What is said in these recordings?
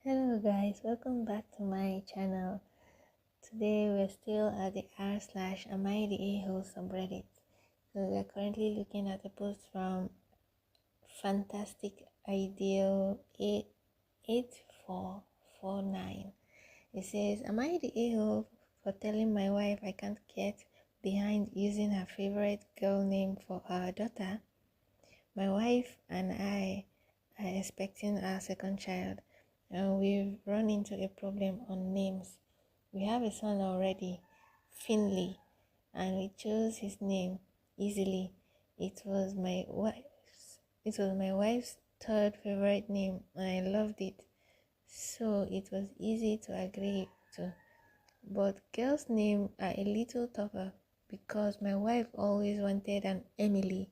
Hello guys, welcome back to my channel. Today we're still at the r/am I the a-hole subreddit. So we're currently looking at a post from Fantastic Ideal 8449. It says, am I the a-hole for telling my wife I can't get behind using her favorite girl name for our daughter? My wife and I are expecting our second child, and we've run into a problem on names. We have a son already, Finley, and we chose his name easily. It was my wife's third favorite name, and I loved it, so it was easy to agree to. But girls' names are a little tougher because my wife always wanted an Emily.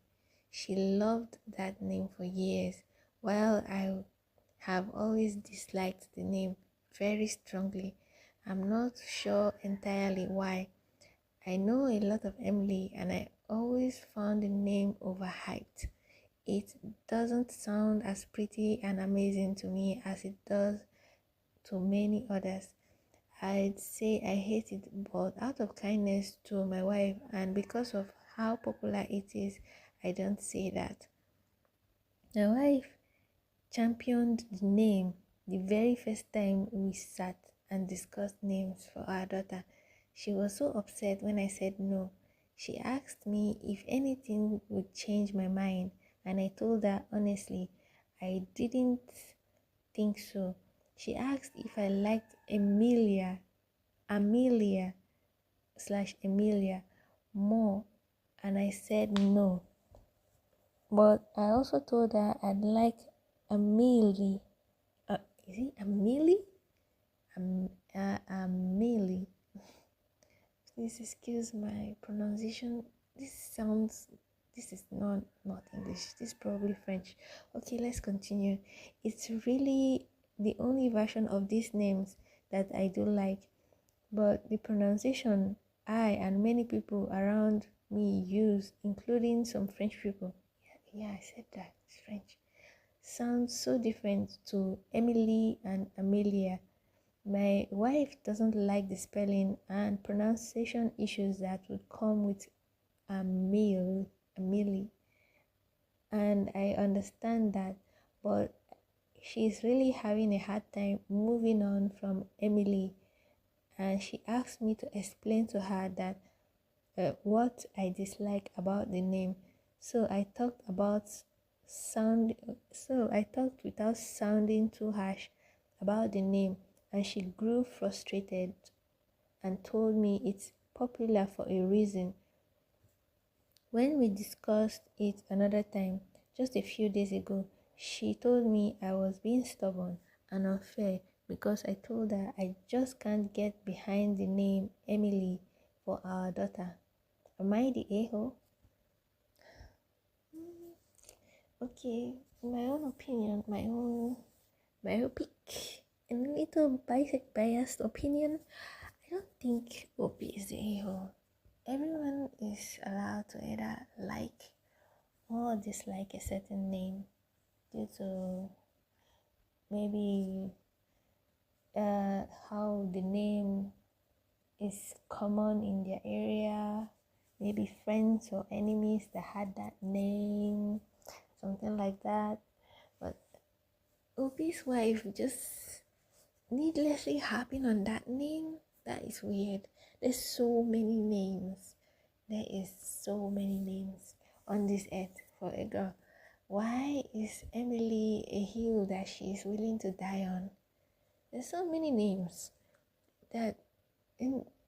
She loved that name for years, while I have always disliked the name very strongly. I'm not sure entirely why. I know a lot of Emily and I always found the name overhyped. It doesn't sound as pretty and amazing to me as it does to many others. I'd say I hate it, but out of kindness to my wife and because of how popular it is, I don't say that. My wife championed the name the very first time we sat and discussed names for our daughter. She was so upset when I said no. She asked me if anything would change my mind, and I told her honestly, I didn't think so. She asked if I liked Amelia/Emilia more, and I said no. But I also told her I'd like Amelie. Is it Amelie? Amelie. Please excuse my pronunciation. This is not English. This is probably French. Okay, let's continue. It's really the only version of these names that I do like, but the pronunciation I and many people around me use, including some French people. Yeah, I said that. It's French. Sounds so different to Emily and Amelia. My wife doesn't like the spelling and pronunciation issues that would come with Amelie, and I understand that, but she's really having a hard time moving on from Emily, and she asked me to explain to her that what I dislike about the name. So I talked without sounding too harsh about the name, and she grew frustrated and told me it's popular for a reason. When we discussed it another time, just a few days ago, she told me I was being stubborn and unfair because I told her I just can't get behind the name Emily for our daughter. Am I the a-hole? Okay, in my own opinion, my own myopic and a little biased opinion, I don't think Opie is the a-hole. Everyone is allowed to either like or dislike a certain name due to maybe how the name is common in their area, maybe friends or enemies that had that name, something like that. But Opie's wife just needlessly harping on that name, that is weird. There's so many names. There is so many names on this earth for a girl. Why is Emily a hill that she is willing to die on? There's so many names that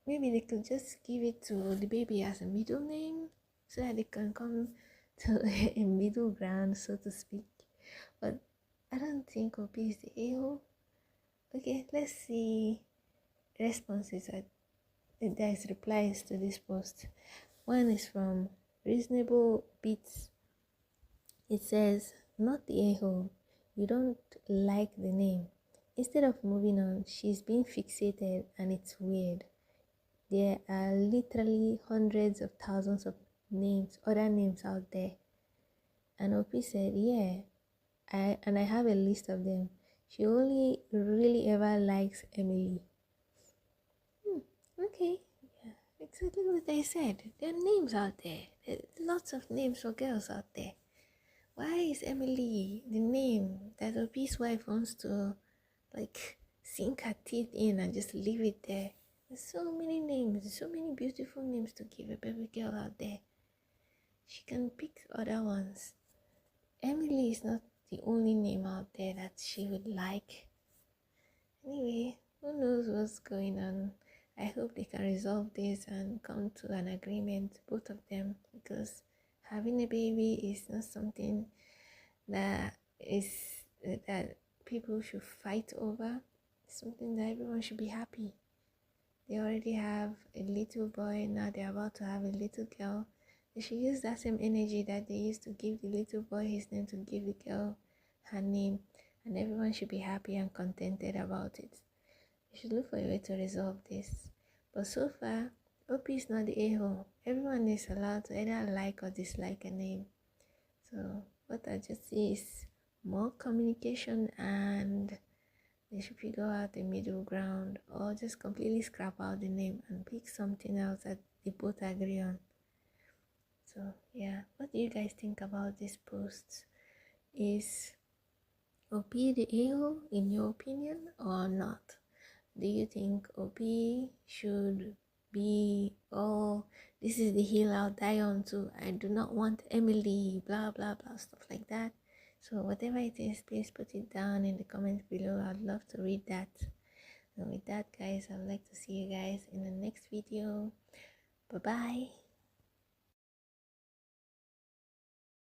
maybe they could just give it to the baby as a middle name so that they can come to a middle ground, so to speak. But I don't think Opie is the a-hole. Okay, let's see responses. There's replies to this post. One is from Reasonable Beats. It says, not the a-hole, you don't like the name. Instead of moving on, she's being fixated and it's weird. There are literally hundreds of thousands of other names out there. And Opie said, yeah, I have a list of them. She only really ever likes Emily. Okay, yeah, exactly what I said. There are names out there. There's lots of names for girls out there. Why is Emily the name that Obi's wife wants to like sink her teeth in and just leave it there? There's so many names, so many beautiful names to give a baby girl out there. She can pick other ones. Emily is not the only name out there that she would like. Anyway, who knows what's going on? I hope they can resolve this and come to an agreement, both of them, because having a baby is not something that is that people should fight over. It's something that everyone should be happy. They already have a little boy, now they're about to have a little girl. They should use that same energy that they used to give the little boy his name to give the girl her name, and everyone should be happy and contented about it. You should look for a way to resolve this. But so far, OP is not the a-hole. Everyone is allowed to either like or dislike a name. So what I just see is more communication, and they should figure out the middle ground, or just completely scrap out the name and pick something else that they both agree on. So yeah, what do you guys think about this post? Is OP the a-hole in your opinion or not? Do you think OP should be, oh, this is the hill I'll die on too, I do not want Emily, blah blah blah, stuff like that? So whatever it is, please put it down in the comments below. I'd love to read that. And with that, guys, I'd like to see you guys in the next video. Bye bye.